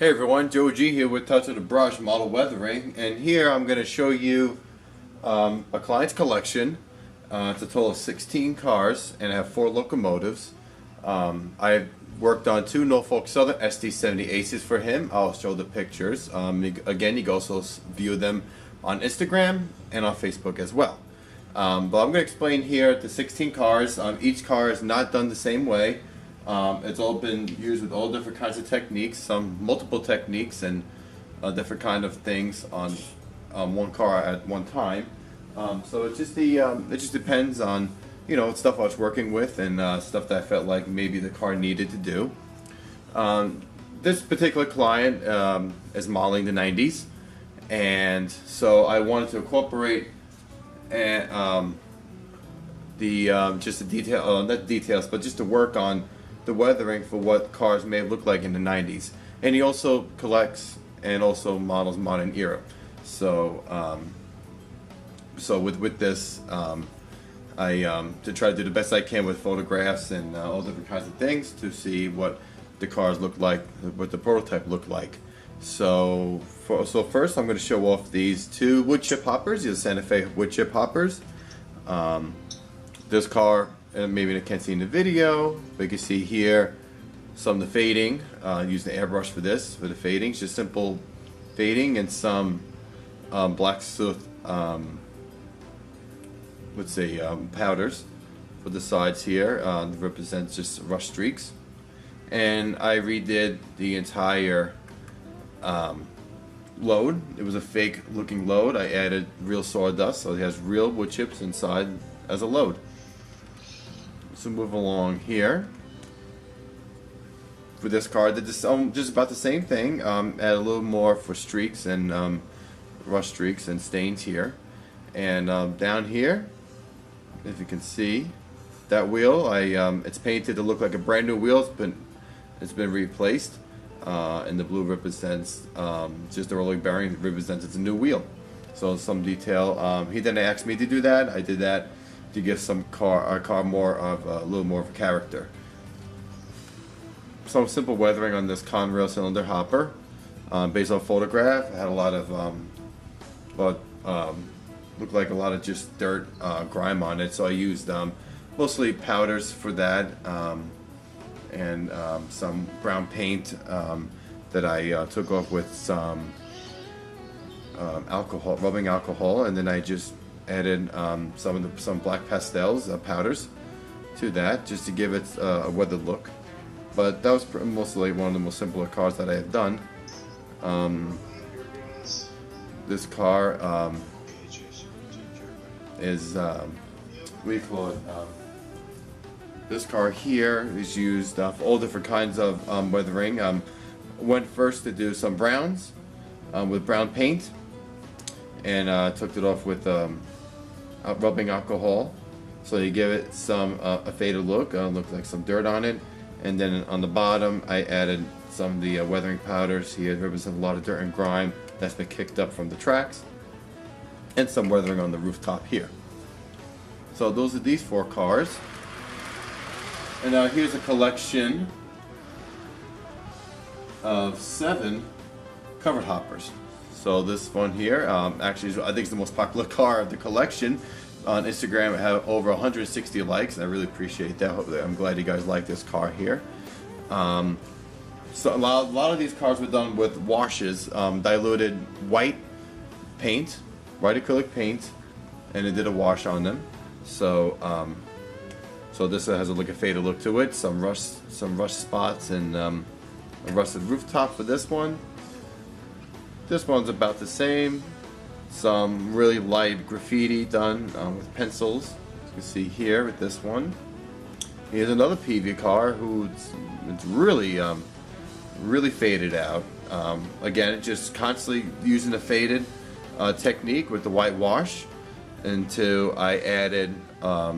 Hey everyone, Joe G here with Touch of the Brush Model Weathering, and here I'm going to show you a client's collection. It's a total of 16 cars, and I have 4 locomotives. I worked on 2 Norfolk Southern SD70 Aces for him. I'll show the pictures. Again, you can also view them on Instagram and on Facebook as well. But I'm going to explain here the 16 cars. Each car is not done the same way. It's all been used with all different kinds of techniques, some multiple techniques and different kind of things on one car at one time. So it just depends on stuff I was working with and stuff that I felt like maybe the car needed to do. This particular client is modeling the 90s, and so I wanted to incorporate just the detail, not details, but just to work on the weathering for what cars may look like in the 90s. And he also collects and also models modern era. So with this, I to try to do the best I can with photographs and all different kinds of things to see what the cars look like, what the prototype looked like. So first I'm going to show off these 2 wood chip hoppers, the Santa Fe wood chip hoppers. This car, and maybe you can't see in the video, but you can see here some of the fading. Use the airbrush for this, for the fading. Just simple fading and some black soot, let's say powders for the sides here. Represents just rust streaks. And I redid the entire load. It was a fake looking load. I added real sawdust, so it has real wood chips inside as a load. So move along here. For this car, did this just about the same thing. Add a little more for streaks and rust streaks and stains here. And down here, if you can see, that wheel, it's painted to look like a brand new wheel. It's been replaced, and the blue represents just the rolling bearing. It represents it's a new wheel. So some detail. He didn't ask me to do that. I did that to give our car more of a little more of a character. Some simple weathering on this Conrail cylinder hopper, based on photograph. It had a lot of looked like a lot of just dirt, grime on it. So I used mostly powders for that, and some brown paint that I took off with some alcohol, rubbing alcohol, and then I just added some black pastels, powders, to that, just to give it a weathered look. But that was mostly one of the most simpler cars that I have done. This car is what do you call it? This car here is used for all different kinds of weathering. Went first to do some browns with brown paint, and took it off with rubbing alcohol, so you give it some a faded look. Look like some dirt on it, and then on the bottom I added some of the weathering powders here. It represents a lot of dirt and grime that's been kicked up from the tracks, and some weathering on the rooftop here. So those are these 4 cars, and now here's a collection of 7 covered hoppers. So this one here, actually, I think it's the most popular car of the collection. On Instagram, I have over 160 likes, and I really appreciate that. I'm glad you guys like this car here. So a lot of these cars were done with washes, diluted white paint, white acrylic paint, and it did a wash on them. So so this has a faded look to it. Some rust spots, and a rusted rooftop for this one. This one's about the same. Some really light graffiti done with pencils. As you can see here with this one. Here's another PV car it's really faded out. Again, just constantly using the faded technique with the white wash until I added a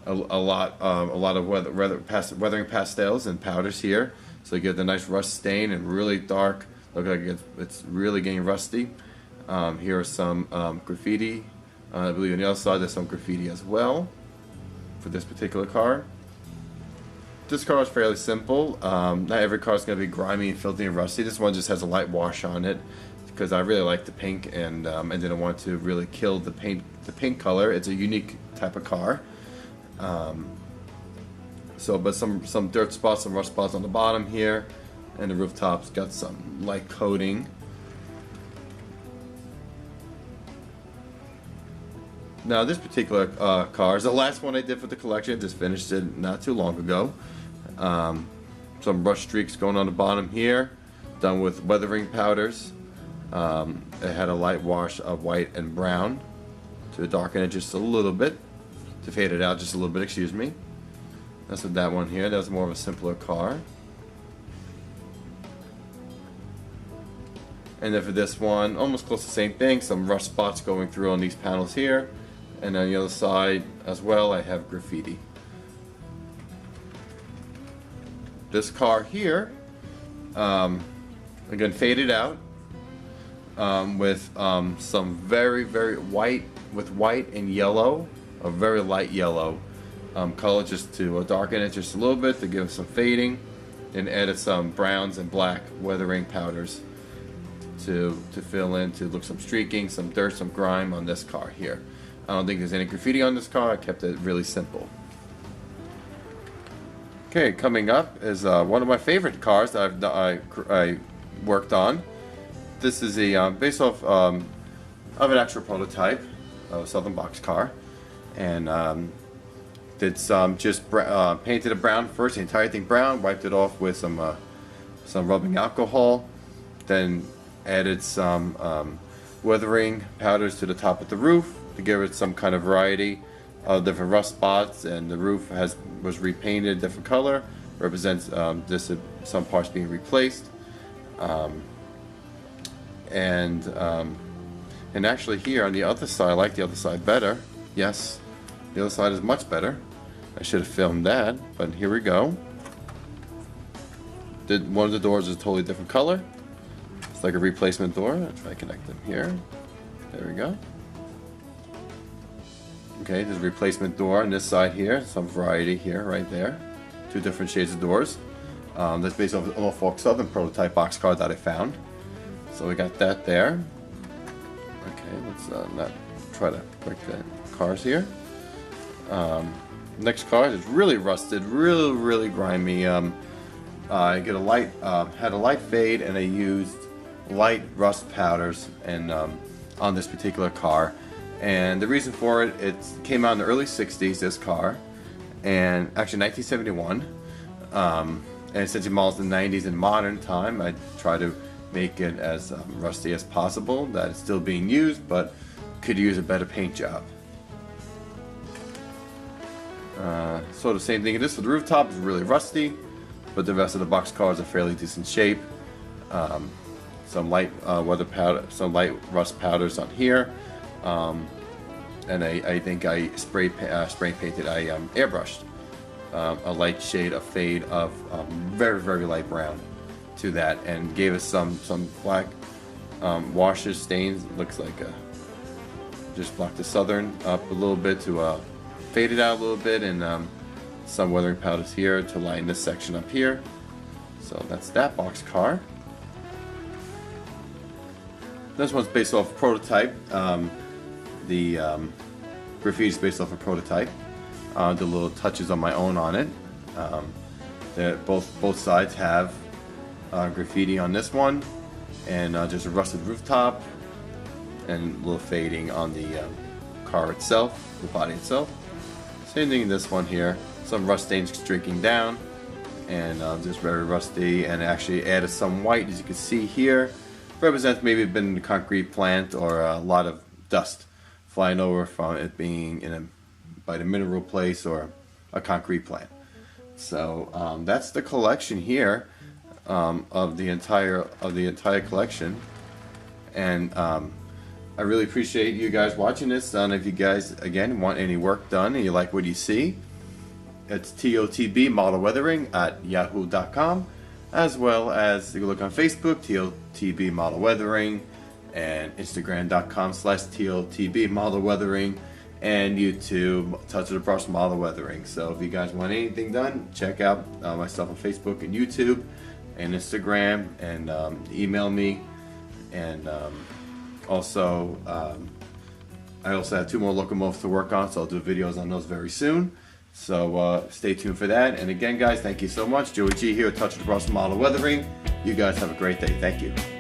lot of weathering pastels and powders here, so you get the nice rust stain and really dark. Look like it's really getting rusty. Here are some graffiti. I believe on the other side there's some graffiti as well for this particular car. this car is fairly simple. Not every car is going to be grimy and filthy and rusty. This one just has a light wash on it because I really like the pink, and I didn't want to really kill the pink color. It's a unique type of car. But some dirt spots, some rust spots on the bottom here, and the rooftop's got some light coating. Now this particular car is the last one I did for the collection. Just finished it not too long ago. Some rust streaks going on the bottom here, done with weathering powders. It had a light wash of white and brown to darken it just a little bit, to fade it out just a little bit, excuse me. That's what that one here. That was more of a simpler car. And then for this one, almost close to the same thing. Some rust spots going through on these panels here. And on the other side as well, I have graffiti. This car here, again faded out with some very white, with white and yellow, a very light yellow color, just to darken it just a little bit to give it some fading, and added some browns and black weathering powders to fill in, to look some streaking, some dirt, some grime on this car here. I don't think there's any graffiti on this car. I kept it really simple. Okay, coming up is one of my favorite cars that I worked on. This is a based off of an actual prototype of a Southern box car, and did some painted it brown first, the entire thing brown, wiped it off with some rubbing alcohol, then added some weathering powders to the top of the roof to give it some kind of variety of different rust spots, and the roof was repainted a different color, represents some parts being replaced, and actually here on the other side, I like the other side better. Yes, the other side is much better. I should have filmed that, but here we go. One of the doors is a totally different color. It's like a replacement door. I'll try to connect them here. There we go. Okay, there's a replacement door on this side here. Some variety here, right there. Two different shades of doors. That's based off the Norfolk Southern prototype boxcar that I found. So we got that there. Okay, let's not try to break the cars here. Next car is really rusted, really grimy. I had a light fade, and I used light rust powders and on this particular car. And the reason for it, it came out in the early 60s, this car, and actually 1971. And since it models in the 90s in modern time, I try to make it as rusty as possible, that it's still being used, but could use a better paint job. So the same thing in this, for the rooftop is really rusty, but the rest of the box cars are fairly decent shape. Some light weather powder, some light rust powders on here. And I think I spray painted, I airbrushed a light shade of fade of very light brown to that, and gave us some black washes, stains. Looks like just blocked the Southern up a little bit to fade it out a little bit, and some weathering powders here to line this section up here. So that's that box car. This one's based off a prototype. The graffiti is based off a prototype. The little touches on my own on it. Both sides have graffiti on this one, and just a rusted rooftop, and a little fading on the car itself, the body itself. Same thing in this one here. Some rust stains streaking down, and just very rusty, and actually added some white, as you can see here. Represents maybe been in a concrete plant, or a lot of dust flying over from it being by the mineral place or a concrete plant. So that's the collection here of the entire collection, and I really appreciate you guys watching this. And if you guys again want any work done and you like what you see, it's TOTBModelWeathering at yahoo.com, as well as you can look on Facebook, TOTBModelWeathering, and Instagram.com/TOTBModelWeathering, and YouTube, Touch of the Brush Model Weathering. So if you guys want anything done, check out myself on Facebook and YouTube and Instagram, and email me. And also, I also have 2 more locomotives to work on, so I'll do videos on those very soon. So stay tuned for that. And again, guys, thank you so much. Joey G here with Touch of the Brush Model Weathering. You guys have a great day. Thank you.